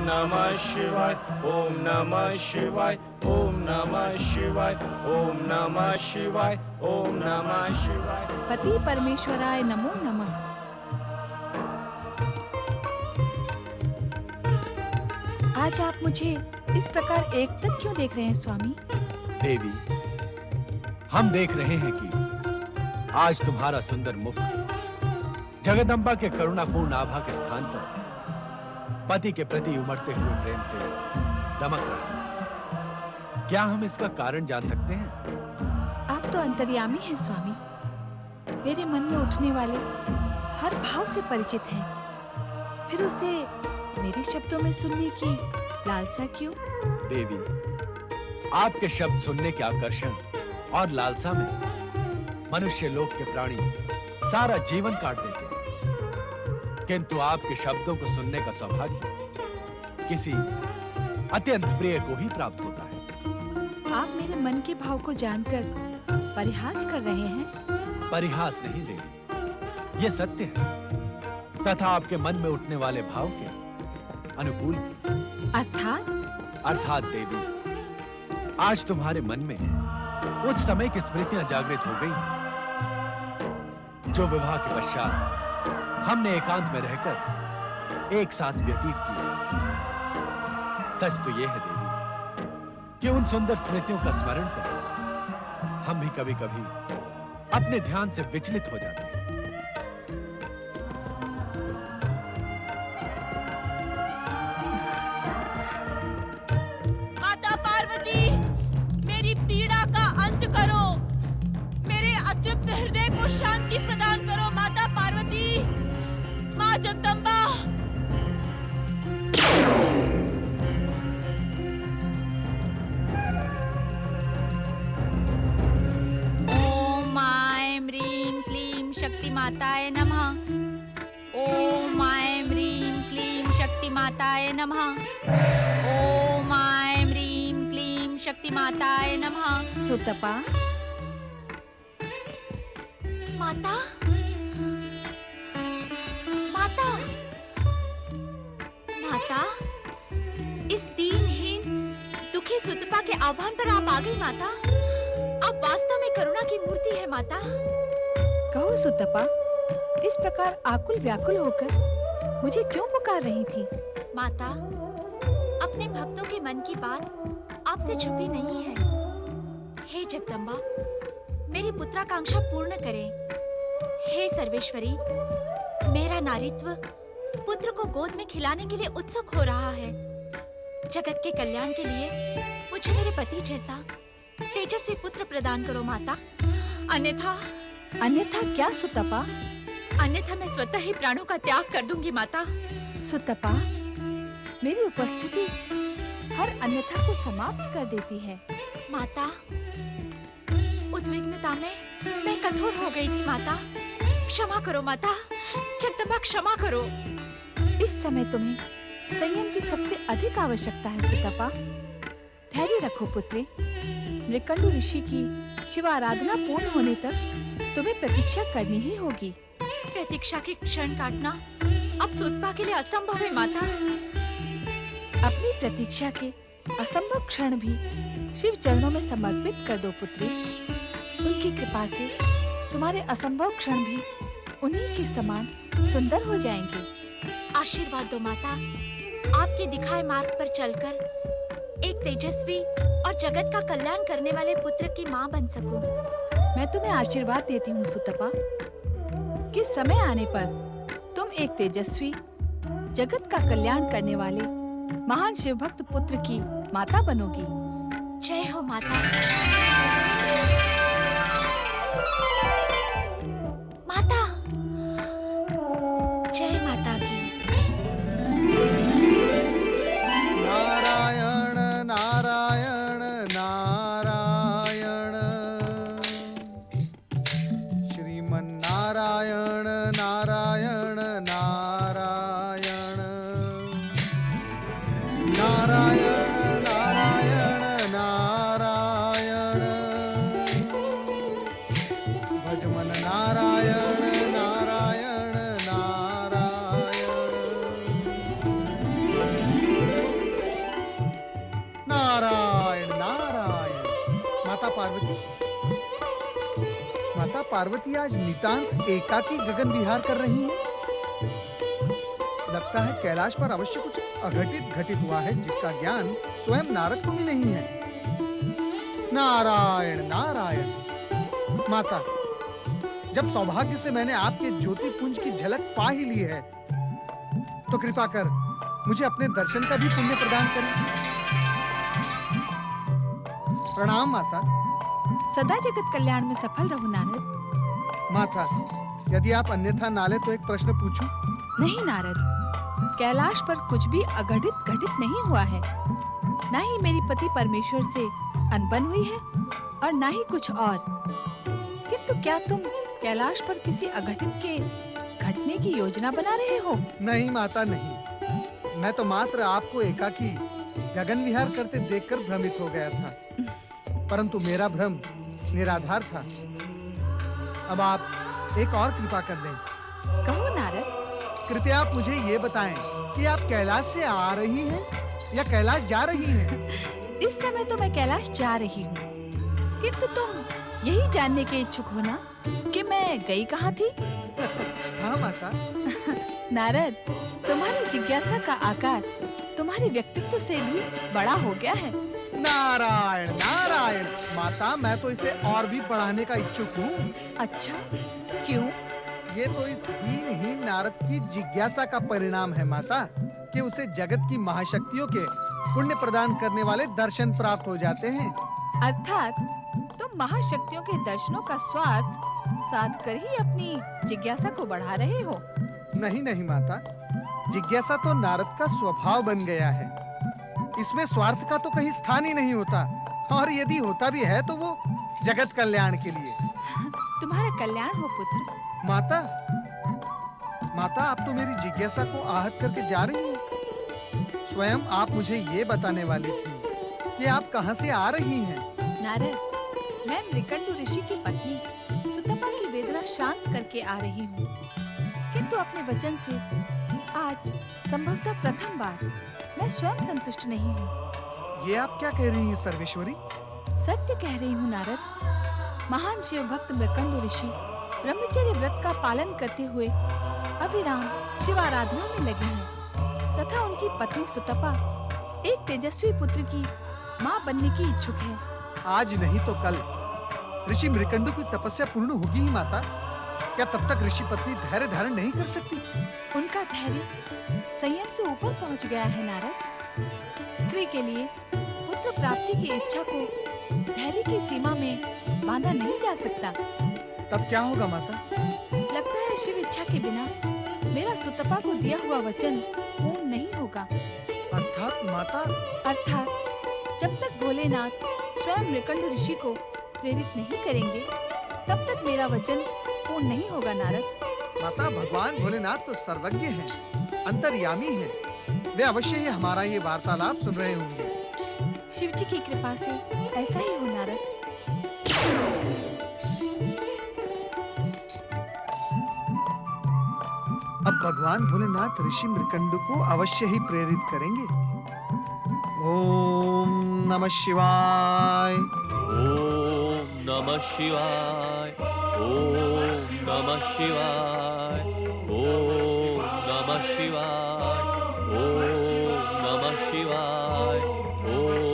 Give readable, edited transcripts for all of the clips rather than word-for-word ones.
नमः शिवाय, ओम नमः शिवाय, ओम नमः शिवाय, ओम नमः शिवाय, ओम नमः शिवाय। पति परमेश्वराय नमो नमः। आज आप मुझे इस प्रकार एकटक क्यों देख रहे हैं स्वामी? देवी, हम देख रहे हैं कि आज तुम्हारा सुंदर मुख जगदम्बा के करुणापूर्ण आभा के स्थान पर पति के प्रति उमड़ते हुए प्रेम से दमक रहा है। क्या हम इसका कारण जान सकते हैं? आप तो अंतर्यामी हैं स्वामी, मेरे मन में उठने वाले हर भाव से परिचित हैं, फिर उसे मेरे शब्दों में सुनने की लालसा क्यों? देवी, आपके शब्द सुनने के आकर्षण और लालसा में मनुष्य लोक के प्राणी सारा जीवन काट देते हैं, किंतु आपके शब्दों को सुनने का सौभाग्य किसी अत्यंत प्रिय को ही प्राप्त होता है। आप मेरे मन के भाव को जानकर परिहास कर रहे हैं? परिहास नहीं देवी, ये सत्य है, तथा आपके मन में उठने वाले भाव के अनुकूल। अर्थात देवी, आज तुम्हारे मन में उस समय की स्मृतियां जागृत हो गई जो विवाह के पश्चात हमने एकांत में रहकर एक साथ व्यतीत किया। सच तो यह है देवी कि उन सुंदर स्मृतियों का स्मरण कर हम भी कभी-कभी अपने ध्यान से विचलित हो जाते हैं। माता पार्वती, मेरी पीड़ा का अंत करो, मेरे अतृप्त हृदय को शांति प्रदान करो। माता पार्वती, माँ जगदम्बा। ओम ऐं ह्रीं क्लीं शक्ति माताय नमः। ओम ऐं ह्रीं क्लीं शक्ति माताय नमः। ओम ऐं ह्रीं क्लीं शक्ति माताय नमः। सुतपा, माता, माता, माता, इस दीनहीन दुखी सुतपा के आह्वान पर आप आ गई माता। आप वास्तव में करुणा की मूर्ति है माता। कहो सुतपा, इस प्रकार आकुल व्याकुल होकर मुझे क्यों पुकार रही थी? माता, अपने भक्तों के मन की बात आपसे छुपी नहीं है। हे जगदम्बा, मेरी पुत्राकांक्षा पूर्ण करें। हे सर्वेश्वरी, मेरा नारीत्व पुत्र को गोद में खिलाने के लिए उत्सुक हो रहा है। जगत के कल्याण के लिए मुझे मेरे पति जैसा तेजस्वी पुत्र प्रदान करो माता। अन्यथा क्या सुतपा? अन्यथा मैं स्वतः ही प्राणों का त्याग कर दूंगी माता। सुतपा, मेरी उपस्थिति हर अन्यथा को समाप्त कर देती है। माता, उद्विग्नता में मैं कठोर हो गई थी माता। क्षमा करो माता, जगदम्बा क्षमा करो। इस समय तुम्हें संयम की सबसे अधिक आवश्यकता है सुतपा। धैर्य रखो पुत्री। मृकंडु ऋषि की शिव आराधना पूर्ण होने तक तुम्हें प्रतीक्षा करनी ही होगी। प्रतीक्षा के क्षण काटना अब सुतपा के लिए असंभव है माता। अपनी प्रतीक्षा के असंभव क्षण भी शिव चरणों में समर्पित कर दो पुत्री। उनकी कृपा से तुम्हारे असंभव क्षण भी उन्हीं के समान सुंदर हो जाएंगे। आशीर्वाद दो माता, आपके दिखाए मार्ग पर चलकर एक तेजस्वी और जगत का कल्याण करने वाले पुत्र की माँ बन सकूं। मैं तुम्हें आशीर्वाद देती हूँ सुतपा कि समय आने पर तुम एक तेजस्वी जगत का कल्याण करने वाले महान शिव भक्त पुत्र की माता बनोगी। जय हो माता। माता, जय माता की। नारायण नारायण नारायण, श्रीमन नारायण नारायण नारायण, नारायण नारायण नारायण, भजमन नारायण नारायण नारायण। पार्वती। माता पार्वती आज नितांत एकाकी गगन विहार कर रही हैं। लगता है कैलाश पर अवश्य कुछ अघटित घटित हुआ है, जिसका ज्ञान स्वयं नारद को भी नहीं है। नारायण नारायण। माता, जब सौभाग्य से मैंने आपके ज्योति पुंज की झलक पा ही ली है, तो कृपा कर मुझे अपने दर्शन का भी पुण्य प्रदान करें। प्रणाम माता। सदा जगत कल्याण में सफल रहो नारद। माता, यदि आप अन्यथा ना ले तो एक प्रश्न पूछूं? नहीं नारद, कैलाश पर कुछ भी अघटित घटित नहीं हुआ है। ना ही मेरी पति परमेश्वर से अनबन हुई है और ना ही कुछ और। किंतु क्या तुम कैलाश पर किसी अघटित के घटने की योजना बना रहे हो? नहीं माता नहीं, मैं तो मात्र आपको एकाकी गगन विहार करते देखकर भ्रमित हो गया था, परंतु मेरा भ्रम निराधार था। अब आप एक और कृपा कर दें। कहो नारद। कृपया आप मुझे ये बताएं कि आप कैलाश से आ रही हैं या कैलाश जा रही हैं? इस समय तो मैं कैलाश जा रही हूँ, किंतु तुम यही जानने के इच्छुक हो ना कि मैं गई कहाँ थी? हाँ माता। नारद, तुम्हारी जिज्ञासा का आकार तुम्हारे व्यक्तित्व से भी बड़ा हो गया है। नारायण नारायण। माता, मैं तो इसे और भी बढ़ाने का इच्छुक हूँ। अच्छा, क्यों? ये तो इस हीन नारद की जिज्ञासा का परिणाम है माता, कि उसे जगत की महाशक्तियों के पुण्य प्रदान करने वाले दर्शन प्राप्त हो जाते हैं। अर्थात तुम महाशक्तियों के दर्शनों का स्वार्थ साध कर ही अपनी जिज्ञासा को बढ़ा रहे हो। नहीं नहीं माता, जिज्ञासा तो नारद का स्वभाव बन गया है। इसमें स्वार्थ का तो कहीं स्थान ही नहीं होता, और यदि होता भी है तो वो जगत कल्याण के लिए। तुम्हारा कल्याण हो पुत्र। माता, माता आप तो मेरी जिज्ञासा को आहत करके जा रही हैं। स्वयं आप मुझे ये बताने वाली थी कि आप कहाँ से आ रही हैं। नारद, मैं मृकंडु ऋषि की पत्नी सुतपा की वेदना शांत करके आ रही हूँ, किंतु अपने वचन से आज संभवतः प्रथम बार मैं स्वयं संतुष्ट नहीं हूँ। ये आप क्या कह रही हैं सर्वेश्वरी? सत्य कह रही हूँ नारद। महान शिव भक्त मृकंडु ऋषि ब्रह्मचर्य व्रत का पालन करते हुए अभिराम शिव आराधना में लगे हैं, तथा उनकी पत्नी सुतपा एक तेजस्वी पुत्र की माँ बनने की इच्छुक है। आज नहीं तो कल ऋषि मृकंडु की तपस्या पूर्ण होगी ही माता। क्या तब तक ऋषि पत्नी धैर्य धारण नहीं कर सकती? उनका धैर्य संयम से ऊपर पहुँच गया है नारद। स्त्री के लिए पुत्र प्राप्ति की इच्छा को धैर्य की सीमा में बांधा नहीं जा सकता। तब क्या होगा माता? लगता है शिव इच्छा के बिना मेरा सुतपा को दिया हुआ वचन पूर्ण नहीं होगा। अर्थात माता? अर्थात जब तक भोलेनाथ स्वयं मृकंडु ऋषि को प्रेरित नहीं करेंगे, तब तक मेरा वचन पूर्ण नहीं होगा नारद। माता, भगवान भोलेनाथ तो सर्वज्ञ हैं, अंतर्यामी हैं। वे अवश्य ही हमारा ये वार्तालाप सुन रहे होंगे। शिव जी की कृपा से ऐसा ही हो नारद। अब भगवान भोलेनाथ ऋषि मृकंडु को अवश्य ही प्रेरित करेंगे। ओम नमः शिवाय। ओम नमः शिवाय। ओम नमः शिवाय। ओम नमः शिवाय। ओम नमः शिवाय। ओम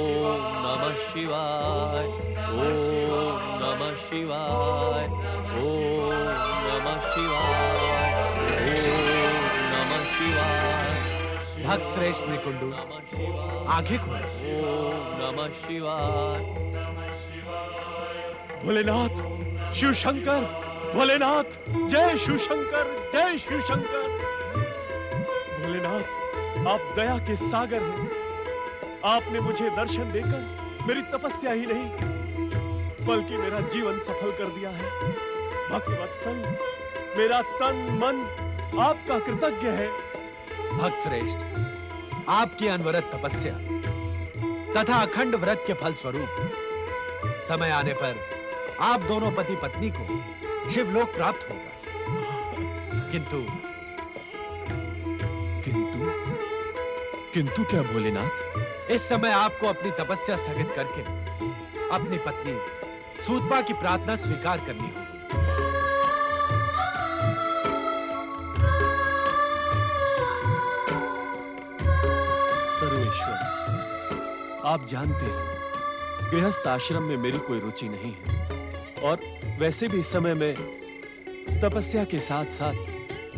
नमः शिवाय। ओम नमः शिवाय। ओम नमः शिवाय। ओम नमः शिवाय। भक्त श्रेष्ठ मृकुंडु, आंखें खोलो। ओम नमः शिवाय। भोलेनाथ, शिव शंकर, भोलेनाथ, जय शिव शंकर, जय शिव शंकर। भोलेनाथ, आप दया के सागर हैं। आपने मुझे दर्शन देकर मेरी तपस्या ही नहीं बल्कि मेरा जीवन सफल कर दिया है। भक्तवत्सल, मेरा तन मन आपका कृतज्ञ है। भक्त श्रेष्ठ, आपकी अनवरत तपस्या तथा अखंड व्रत के फल स्वरूप समय आने पर आप दोनों पति पत्नी को शिवलोक प्राप्त होगा। किंतु किंतु किंतु क्या भोलेनाथ? इस समय आपको अपनी तपस्या स्थगित करके अपनी पत्नी सूतपा की प्रार्थना स्वीकार करनी होगी। सर्वेश्वर, आप जानते हैं गृहस्थ आश्रम में मेरी कोई रुचि नहीं है और वैसे भी इस समय में तपस्या के साथ साथ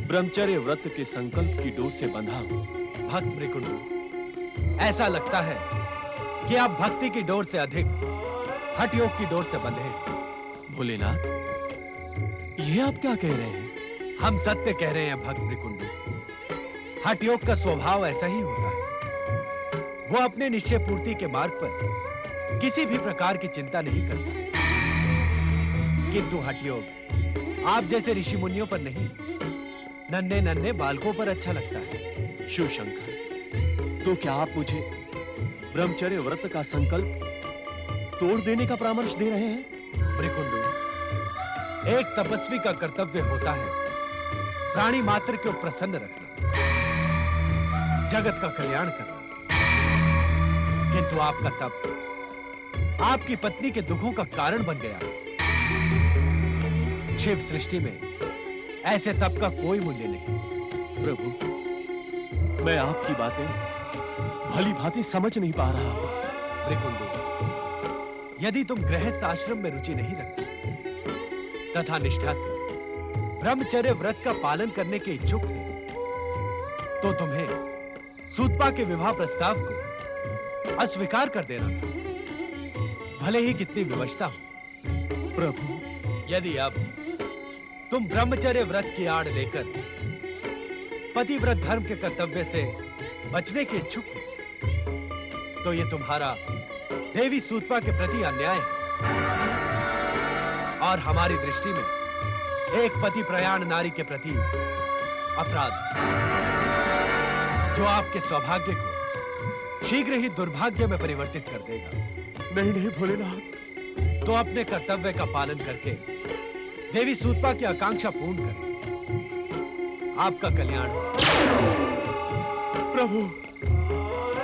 ब्रह्मचर्य व्रत के संकल्प की डोर से बंधा हूं। भक्त मृकुंडु, ऐसा लगता है कि आप भक्ति की डोर से अधिक हठ योग की डोर से बंधे हैं। भोलेनाथ, ये आप क्या कह रहे हैं? हम सत्य कह रहे हैं भक्त मृकुंडु। हठ योग का स्वभाव ऐसा ही होता है। वो अपने निश्चय पूर्ति के मार्ग पर किसी भी प्रकार की चिंता नहीं करता, किंतु हठ योग आप जैसे ऋषि मुनियों पर नहीं, नन्हे नन्हे बालकों पर अच्छा लगता है। शिव शंकर, तो क्या आप मुझे ब्रह्मचर्य व्रत का संकल्प तोड़ देने का परामर्श दे रहे हैं? मृकुंडु, एक तपस्वी का कर्तव्य होता है प्राणी मात्र को प्रसन्न रखना, जगत का कल्याण करना। किंतु आपका तप आपकी पत्नी के दुखों का कारण बन गया। शिव सृष्टि में ऐसे तप का कोई मूल्य नहीं। प्रभु, मैं आपकी बातें भली भांति समझ नहीं पा रहा हूं। मृकुंडु, यदि तुम गृहस्थ आश्रम में रुचि नहीं रखते तथा निष्ठा से ब्रह्मचर्य व्रत का पालन करने के इच्छुक थे, तो तुम्हें सूतपा के विवाह प्रस्ताव को अस्वीकार कर देना था, भले ही कितनी विवशता हो। प्रभु, यदि अब तुम ब्रह्मचर्य व्रत की आड़ लेकर पतिव्रत धर्म के कर्तव्य से बचने के इच्छुक हो, तो ये तुम्हारा देवी सूतपा के प्रति अन्याय है और हमारी दृष्टि में एक पति प्रयाण नारी के प्रति अपराध, जो आपके सौभाग्य को शीघ्र ही दुर्भाग्य में परिवर्तित कर देगा। नहीं नहीं भोलेनाथ, तो अपने कर्तव्य का पालन करके देवी सूतपा की आकांक्षा पूर्ण करें, आपका कल्याण हो। प्रभु,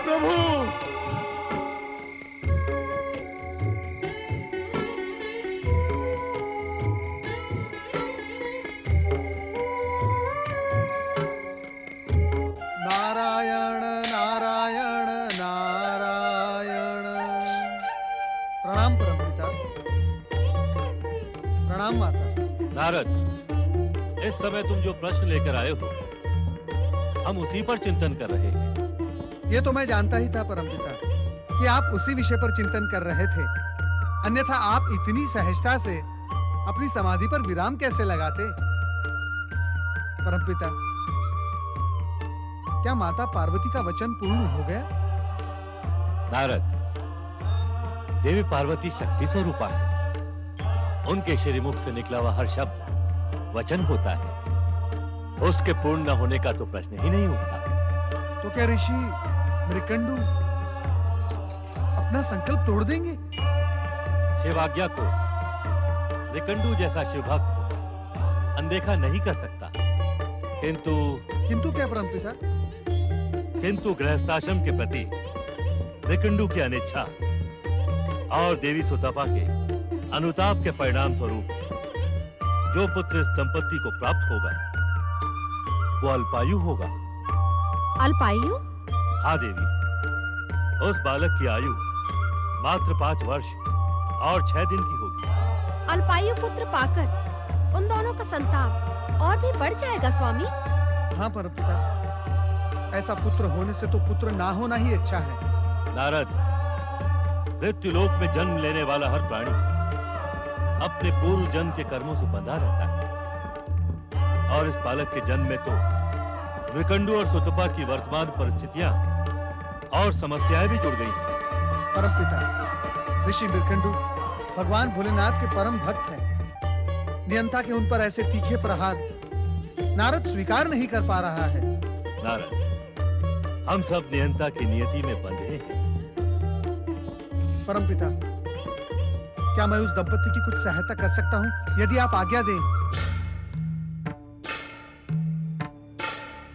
प्रभु, नारायण नारायण नारायण। प्रणाम परमपिता। प्रणाम माता। नारद, इस समय तुम जो प्रश्न लेकर आए हो, हम उसी पर चिंतन कर रहे हैं। ये तो मैं जानता ही था परमपिता कि आप उसी विषय पर चिंतन कर रहे थे, अन्यथा आप इतनी सहजता से अपनी समाधि पर विराम कैसे लगाते? परमपिता, क्या माता पार्वती का वचन पूर्ण हो गया? नारद, देवी पार्वती शक्ति स्वरूपा है। उनके श्रीमुख से निकला हुआ हर शब्द वचन होता है। उसके पूर्ण न होने का तो प्रश्न ही नहीं उठता। तो क्या ऋषि मृकंडु अपना संकल्प तोड़ देंगे? शिवाज्ञा को मृकंडु जैसा शिवभक्त अनदेखा नहीं कर सकता। किंतु क्या परमपिता? किंतु गृहस्थाश्रम के प्रति मृकंडु की अनिच्छा और देवी सुतपा के अनुताप के परिणाम स्वरूप जो पुत्र इस दंपति को प्राप्त होगा वो अल्पायु होगा। अल्पायु? हाँ देवी, उस बालक की आयु मात्र 5 वर्ष और 6 दिन की होगी। अल्पायु पुत्र पाकर उन दोनों का संताप और भी बढ़ जाएगा स्वामी। हाँ परमपिता, ऐसा पुत्र होने से तो पुत्र ना होना ही अच्छा है। नारद, मृत्युलोक में जन्म लेने वाला हर प्राणी अपने पूर्व जन्म के कर्मों से बंधा रहता है और इस बालक के जन्म में तो मृकंडु और सुतपा की वर्तमान परिस्थितियां और समस्याएं भी जुड़ गई हैं। परमपिता, ऋषि मृकंडु भगवान भोलेनाथ के परम भक्त हैं। नियंता के उन पर ऐसे तीखे प्रहार नारद स्वीकार नहीं कर पा रहा है। नारद, हम सब नियंता की नियति में बंधे हैं। परमपिता, क्या मैं उस दंपति की कुछ सहायता कर सकता हूँ, यदि आप आज्ञा दें?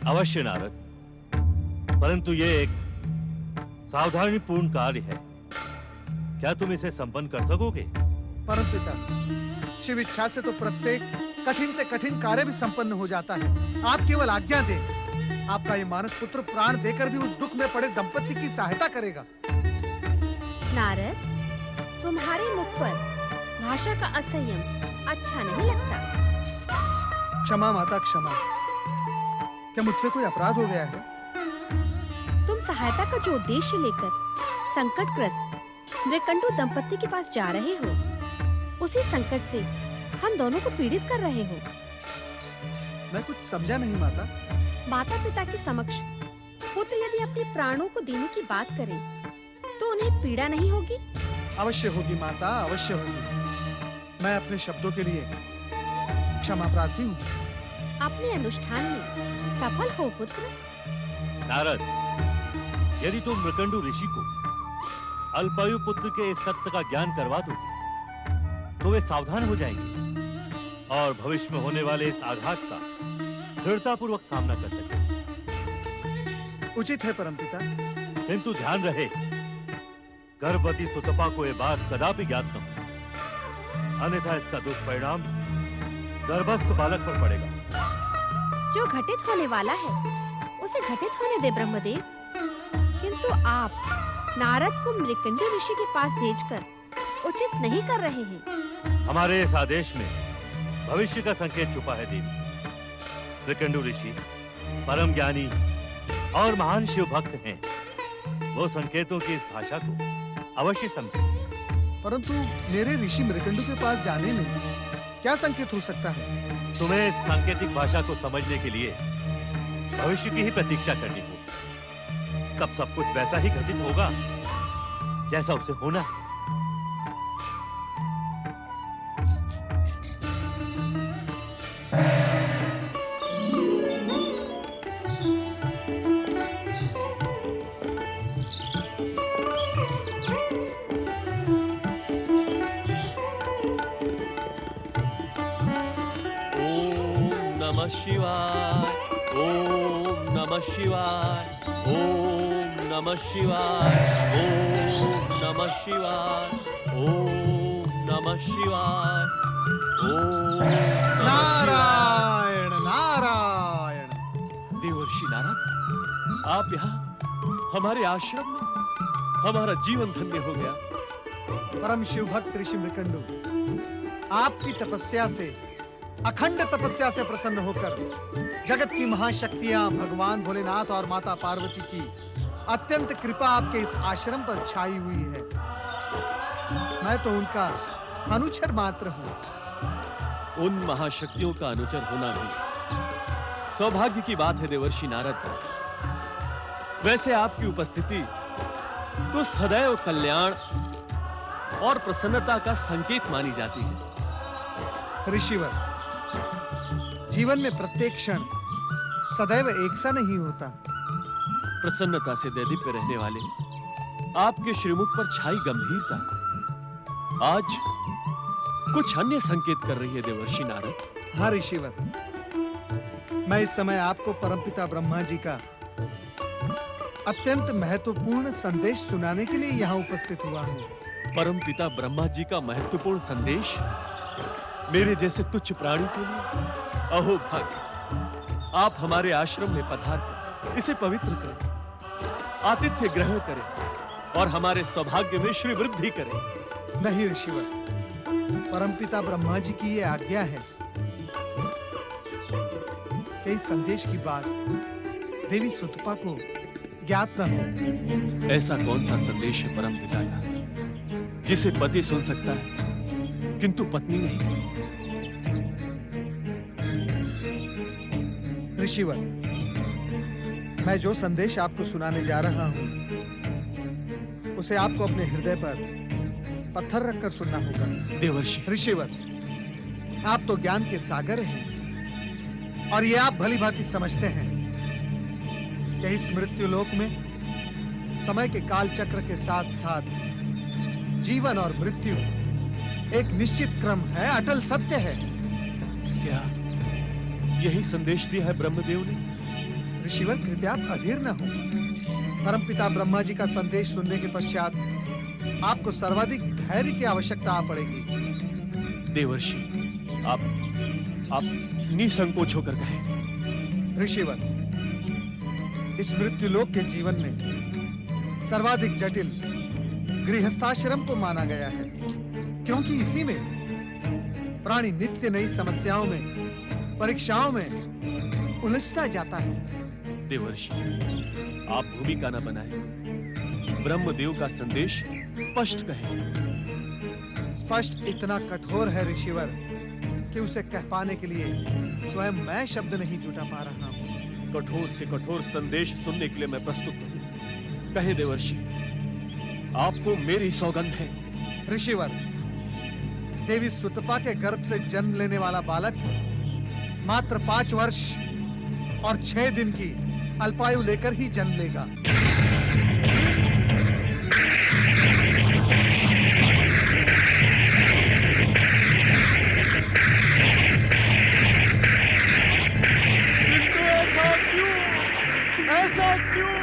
अवश्य नारद, परंतु ये एक सावधानीपूर्ण कार्य है। क्या तुम इसे संपन्न कर सकोगे? परमपिता, शिव इच्छा से तो प्रत्येक कठिन से कठिन कार्य भी संपन्न हो जाता है। आप केवल आज्ञा दें, आपका ये मानस पुत्र प्राण देकर भी उस दुख में पड़े दंपति की सहायता करेगा। नारद, तुम्हारे मुख पर भाषा का असंयम अच्छा नहीं लगता। क्षमा माता क्षमा। क्या मुझसे कोई अपराध हो गया है? तुम सहायता का जो उद्देश्य लेकर संकटग्रस्त मृकंडू दंपति के पास जा रहे हो, उसी संकट से हम दोनों को पीड़ित कर रहे हो। मैं कुछ समझा नहीं माता। माता पिता के समक्ष पुत्र यदि अपने प्राणों को देने की बात करे तो उन्हें पीड़ा नहीं होगी? अवश्य होगी माता, अवश्य होगी। मैं अपने शब्दों के लिए क्षमा प्रार्थी हूँ। अपने अनुष्ठान में सफल हो पुत्र। नारद, यदि तुम मृकंडू ऋषि को अल्पायु पुत्र के इस सत्य का ज्ञान करवा दोगे तो वे सावधान हो जाएंगे और भविष्य में होने वाले इस आघात का दृढ़तापूर्वक सामना कर सकेंगे। उचित है परमपिता। किंतु ध्यान रहे, गर्भवती सुतपा को यह बात कदापि ज्ञात न हो, अन्यथा इसका दुष्परिणाम गर्भस्थ बालक पर पड़ेगा। जो घटित होने वाला है उसे घटित होने दे ब्रह्मदेव। किंतु आप नारद को मृकंडू ऋषि के पास भेजकर उचित नहीं कर रहे हैं। हमारे इस आदेश में भविष्य का संकेत छुपा है देवी। मृकंडू ऋषि परम ज्ञानी और महान शिव भक्त हैं। वो संकेतों की इस भाषा को अवश्य समझें। परंतु मेरे ऋषि मृकंडू के पास जाने में क्या संकेत हो सकता है? तुम्हें इस सांकेतिक भाषा को समझने के लिए भविष्य की ही प्रतीक्षा करनी होगी। तब सब कुछ वैसा ही घटित होगा जैसा उसे होना है। शिवाय, ओम नमः शिवाय, ओम नमः शिवाय, ओम नमः शिवाय, ओम नमः शिवाय, ओम नारायण नारायण। देवर्षि नारद, आप यहाँ हमारे आश्रम में, हमारा जीवन धन्य हो गया। परम शिव भक्त ऋषि मृकंडू, आपकी तपस्या से, अखंड तपस्या से प्रसन्न होकर जगत की महाशक्तियां भगवान भोलेनाथ और माता पार्वती की अत्यंत कृपा आपके इस आश्रम पर छाई हुई है। मैं तो उनका अनुचर मात्र हूं। उन महाशक्तियों का अनुचर होना भी सौभाग्य की बात है देवर्षि नारद। वैसे आपकी उपस्थिति तो सदैव कल्याण और प्रसन्नता का संकेत मानी जाती है। ऋषिवर, जीवन में प्रत्येक क्षण सदैव एक सा नहीं होता। प्रसन्नता से दैदीप्य रहने वाले आपके श्रीमुख पर छाई गंभीरता आज कुछ अन्य संकेत कर रही है देवर्षि नारद। हाँ ऋषिवर, मैं इस समय आपको परमपिता ब्रह्मा जी का अत्यंत महत्वपूर्ण संदेश सुनाने के लिए यहाँ उपस्थित हुआ हूँ। परमपिता ब्रह्मा जी का महत्वपूर्ण संदेश मेरे जैसे तुच्छ प्राणी के लिए? अहो भाग्य, आप हमारे आश्रम में पधार कर इसे पवित्र करें, आतिथ्य ग्रहण करें और हमारे सौभाग्य में श्री वृद्धि करें। नहीं ऋषिवर, परमपिता ब्रह्मा जी की ये आज्ञा है कि इस संदेश की बात देवी सुतपा को ज्ञात न हो। ऐसा कौन सा संदेश है परमपिता का जिसे पति सुन सकता है किंतु पत्नी नहीं? ऋषिवर, मैं जो संदेश आपको सुनाने जा रहा हूं उसे आपको अपने हृदय पर पत्थर रखकर सुनना होगा। देवर्षि। ऋषिवर, आप तो ज्ञान के सागर हैं और ये आप भली भांति समझते हैं कि इस मृत्यु लोक में समय के काल चक्र के साथ साथ जीवन और मृत्यु एक निश्चित क्रम है, अटल सत्य है। क्या यही संदेश दिया है ब्रह्मदेव ने? ऋषिवर, कृपया आप अधीर न हो। परमपिता ब्रह्मा जी का संदेश सुनने के पश्चात आपको सर्वाधिक धैर्य की आवश्यकता पड़ेगी। देवर्षि, आप निसंकोच होकर कहें। ऋषिवर, इस मृत्युलोक के जीवन में सर्वाधिक जटिल गृहस्थाश्रम को माना गया है, क्योंकि इसी में प्राणी नित्य नई समस्याओं में, परीक्षाओं में उलझता जाता है। देवर्षि, आप भूमिका न बनाए, ब्रह्मदेव का संदेश स्पष्ट कहें। स्पष्ट इतना कठोर है ऋषिवर कि उसे कह पाने के लिए स्वयं मैं शब्द नहीं जुटा पा रहा हूँ। कठोर से कठोर संदेश सुनने के लिए मैं प्रस्तुत हूँ। कहे देवर्षि, आपको मेरी सौगंध है। ऋषिवर, देवी सुतपा के गर्भ से जन्म लेने वाला बालक मात्र 5 वर्ष और 6 दिन की अल्पायु लेकर ही जन्म लेगा। ऐसा क्यों?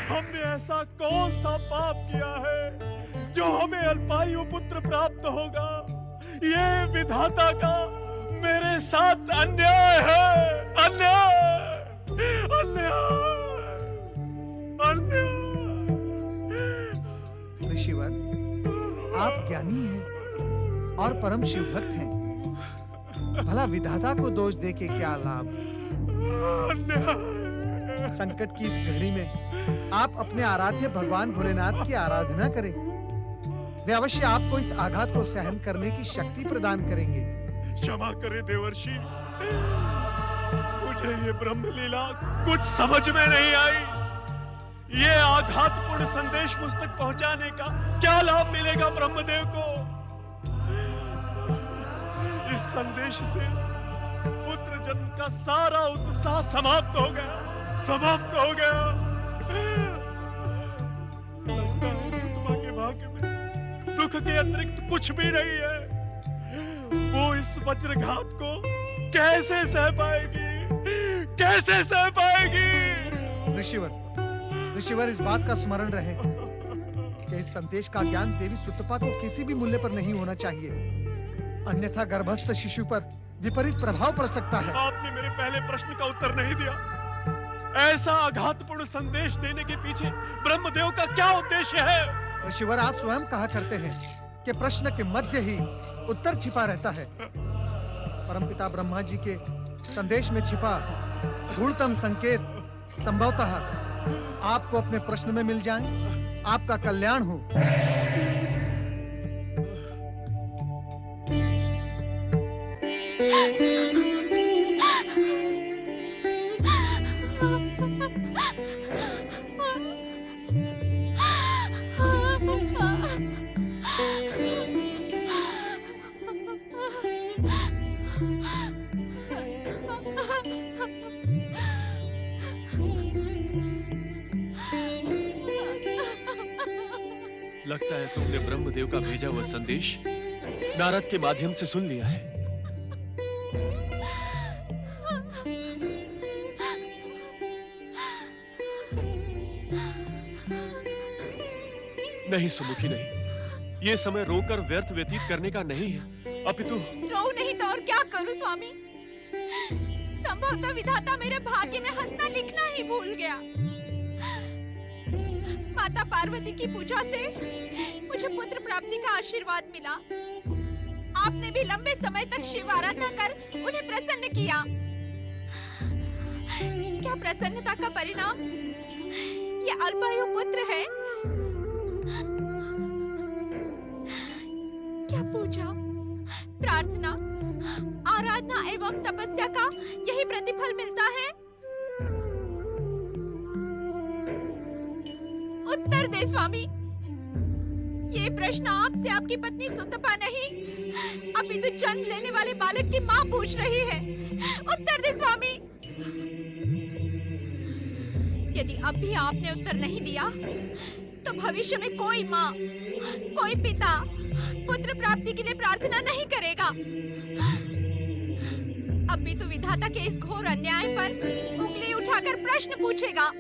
हमने ऐसा कौन सा पाप किया है जो हमें अल्पायु पुत्र प्राप्त होगा? ये विधाता का मेरे साथ अन्याय है। अन्याय, अन्याय, अन्याय। ऋषिवर, आप ज्ञानी हैं और परम शिव भक्त हैं। भला विधाता को दोष देके क्या लाभ? संकट की इस घड़ी में आप अपने आराध्य भगवान भोलेनाथ की आराधना करें। वे अवश्य आपको इस आघात को सहन करने की शक्ति प्रदान करेंगे। क्षमा करें देवर्षि, मुझे ये ब्रह्मलीला कुछ समझ में नहीं आई। ये आघातपूर्ण संदेश मुझ तक पहुंचाने का क्या लाभ मिलेगा ब्रह्मदेव को? इस संदेश से पुत्र जन्म का सारा उत्साह समाप्त हो गया, समाप्त हो गया। लगता है सुतपा के भाग्य में दुख के अतिरिक्त कुछ भी नहीं है। वो इस वज्रघात को कैसे सह पाएगी? कैसे सह पाएगी? ऋषिवर, इस बात का स्मरण रहे कि इस संदेश का ज्ञान देवी सुतपा को किसी भी मूल्य पर नहीं होना चाहिए, अन्यथा गर्भस्थ शिशु पर विपरीत प्रभाव पड़ सकता है। आपने मेरे पहले प्रश्न का उत्तर नहीं दिया। ऐसा आघातपूर्ण संदेश देने के पीछे ब्रह्मदेव का क्या उद्देश्य है? ऋषिवर, आप स्वयं कहा करते हैं कि प्रश्न के मध्य ही उत्तर छिपा रहता है। परमपिता ब्रह्मा जी के संदेश में छिपा गूढ़तम संकेत संभवतः आपको अपने प्रश्न में मिल जाए। आपका कल्याण हो। लगता है तुमने ब्रह्मदेव का भेजा हुआ संदेश नारद के माध्यम से सुन लिया है। नहीं सुमुखी, नहीं। ये समय रोकर व्यर्थ व्यतीत करने का नहीं है, अपितु रो नहीं तो और क्या करूं स्वामी? संभवतः विधाता मेरे भाग्य में हंसना लिखना ही भूल गया। माता पार्वती की पूजा से मुझे पुत्र प्राप्ति का आशीर्वाद मिला। आपने भी लंबे समय तक शिव आराधना कर उन्हें प्रसन्न किया। क्या प्रसन्नता का परिणाम ये अल्पायु पुत्र है? क्या पूजा, प्रार्थना, आराधना एवं तपस्या का यही प्रतिफल मिलता है? उत्तर दे स्वामी। ये प्रश्न आपसे आपकी पत्नी सुतपा नहीं, अपितु जन्म लेने वाले बालक की मां पूछ रही है। उत्तर दे स्वामी। यदि अब भी आपने उत्तर नहीं दिया, तो भविष्य में कोई मां, कोई पिता पुत्र प्राप्ति के लिए प्रार्थना नहीं करेगा। अपितु विधाता के इस घोर अन्याय पर उंगली उठाकर प्रश्न पूछेगा,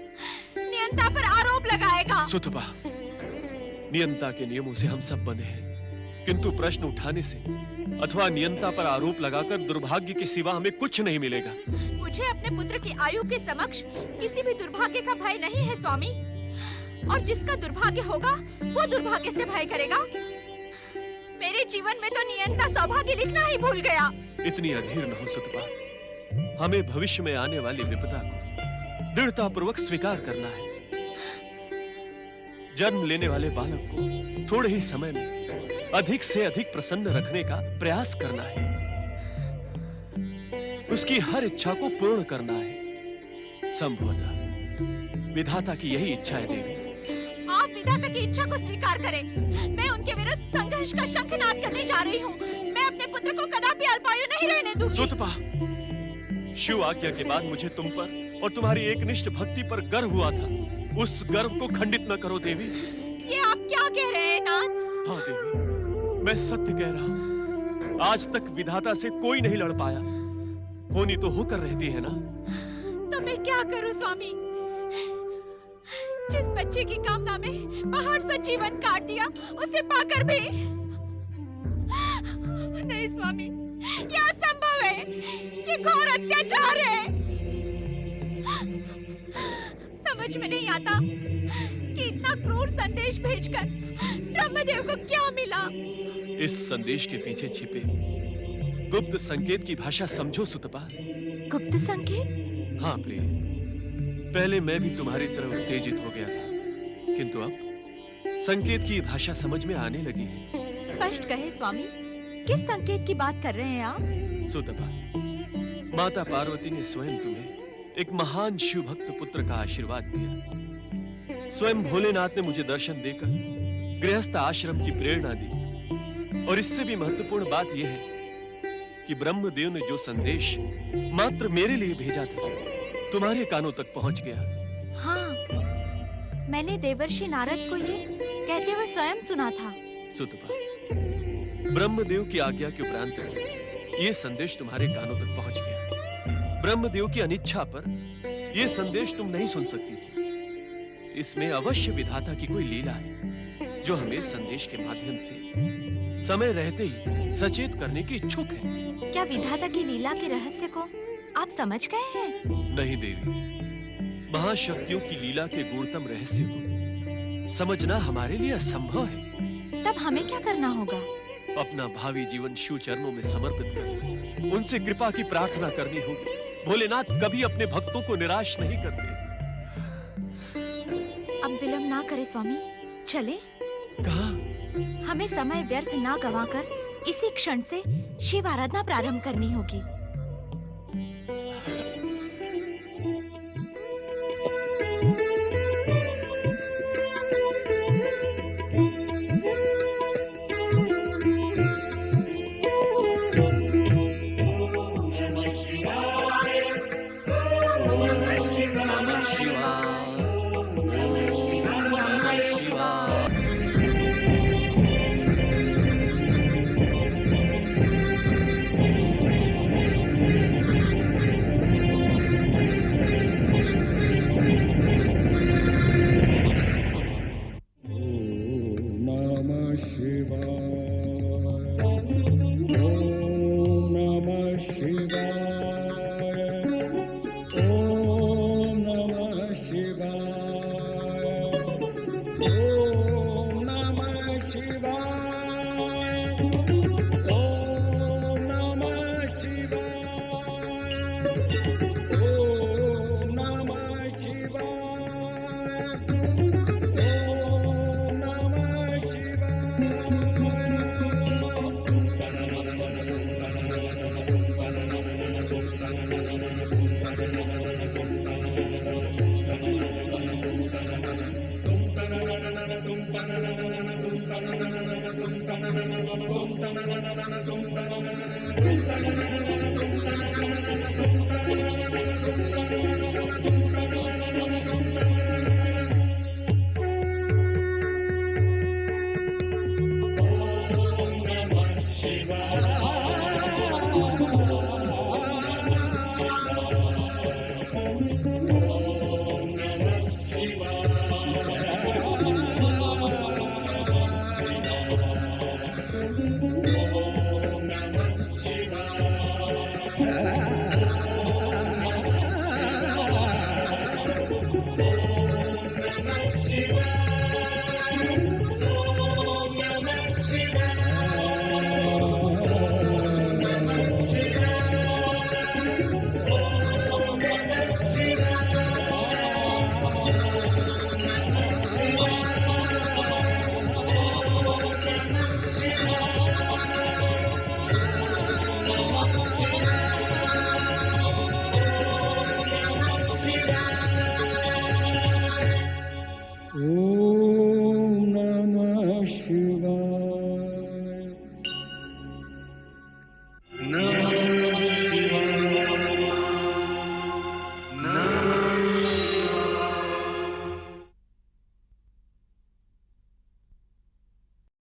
नियंता पर आरोप लगाएगा। सुतपा, नियंता के नियमों से हम सब बंधे हैं। किंतु प्रश्न उठाने से अथवा नियंता पर आरोप लगाकर दुर्भाग्य के सिवा हमें कुछ नहीं मिलेगा। मुझे अपने पुत्र की आयु के समक्ष किसी भी दुर्भाग्य का भय नहीं है स्वामी, और जिसका दुर्भाग्य होगा वो दुर्भाग्य से भय करेगा। मेरे जीवन में तो नियंता सौभाग्य लिखना ही भूल गया। इतनी अधीर न हो सुतपा, हमें भविष्य में आने वाली विपदा को दृढ़ता पूर्वक स्वीकार करना है। जन्म लेने वाले बालक को थोड़े ही समय में अधिक से अधिक प्रसन्न रखने का प्रयास करना है, उसकी हर इच्छा को पूर्ण करना है। संभवतः विधाता की यही इच्छा है देवी। आप विधाता की इच्छा को स्वीकार करें। मैं उनके विरुद्ध संघर्ष का शंखनाद करने जा रही हूँ। मैं अपने पुत्र को कदापि अल्पायु नहीं रहने दूंगी। सुतपा, शिव आज्ञा के बाद मुझे तुम पर और तुम्हारी एकनिष्ठ भक्ति पर गर्व हुआ था। उस गर्व को खंडित न करो देवी। ये आप क्या कह रहे हैं नाथ? हाँ देवी, मैं सत्य कह रहा हूँ। आज तक विधाता से कोई नहीं लड़ पाया। होनी तो होकर रहती है ना। तो मैं क्या करूं स्वामी? जिस बच्चे की कामना में पहाड़ सा जीवन काट दिया, उसे पाकर भी नहीं स्वामी, ये असंभव है। ये घोर अत्याचार है। समझ में नहीं आता कि इतना क्रूर संदेश भेजकर ब्रह्मदेव को क्या मिला। इस संदेश के पीछे छिपे गुप्त संकेत की भाषा समझो सुतपा। गुप्त संकेत? हाँ प्रिय, पहले मैं भी तुम्हारी तरह उत्तेजित हो गया था, किंतु अब संकेत की भाषा समझ में आने लगी है। स्पष्ट कहे स्वामी, किस संकेत की बात कर रहे हैं आप? सुतपा, माता पार्वती ने स्वयं तुम्हें एक महान शिव भक्त पुत्र का आशीर्वाद दिया। स्वयं भोलेनाथ ने मुझे दर्शन देकर गृहस्थ आश्रम की प्रेरणा दी। और इससे भी महत्वपूर्ण बात यह है कि ब्रह्मदेव ने जो संदेश मात्र मेरे लिए भेजा था, तुम्हारे कानों तक पहुंच गया। हाँ, मैंने देवर्षि नारद को ये कहते हुए स्वयं सुना था। सुतपा, ब्रह्मदेव की आज्ञा के उपरांत ये संदेश तुम्हारे कानों तक पहुंच गया। ब्रह्मदेव की अनिच्छा पर यह संदेश तुम नहीं सुन सकती थी। इसमें अवश्य विधाता की कोई लीला है, जो हमें संदेश के माध्यम से समय रहते ही सचेत करने की इच्छुक है। क्या विधाता की लीला के रहस्य को आप समझ गए हैं? नहीं देवी, महाशक्तियों की लीला के गूढ़तम रहस्य को समझना हमारे लिए असंभव है। तब हमें क्या करना होगा? अपना भावी जीवन शिव चरणों में समर्पित कर उनसे कृपा की प्रार्थना करनी होगी। भोलेनाथ कभी अपने भक्तों को निराश नहीं करते। अब विलंब ना करें स्वामी, चले। कहाँ? हमें समय व्यर्थ ना गवाकर इसी क्षण से शिव आराधना प्रारंभ करनी होगी। Tum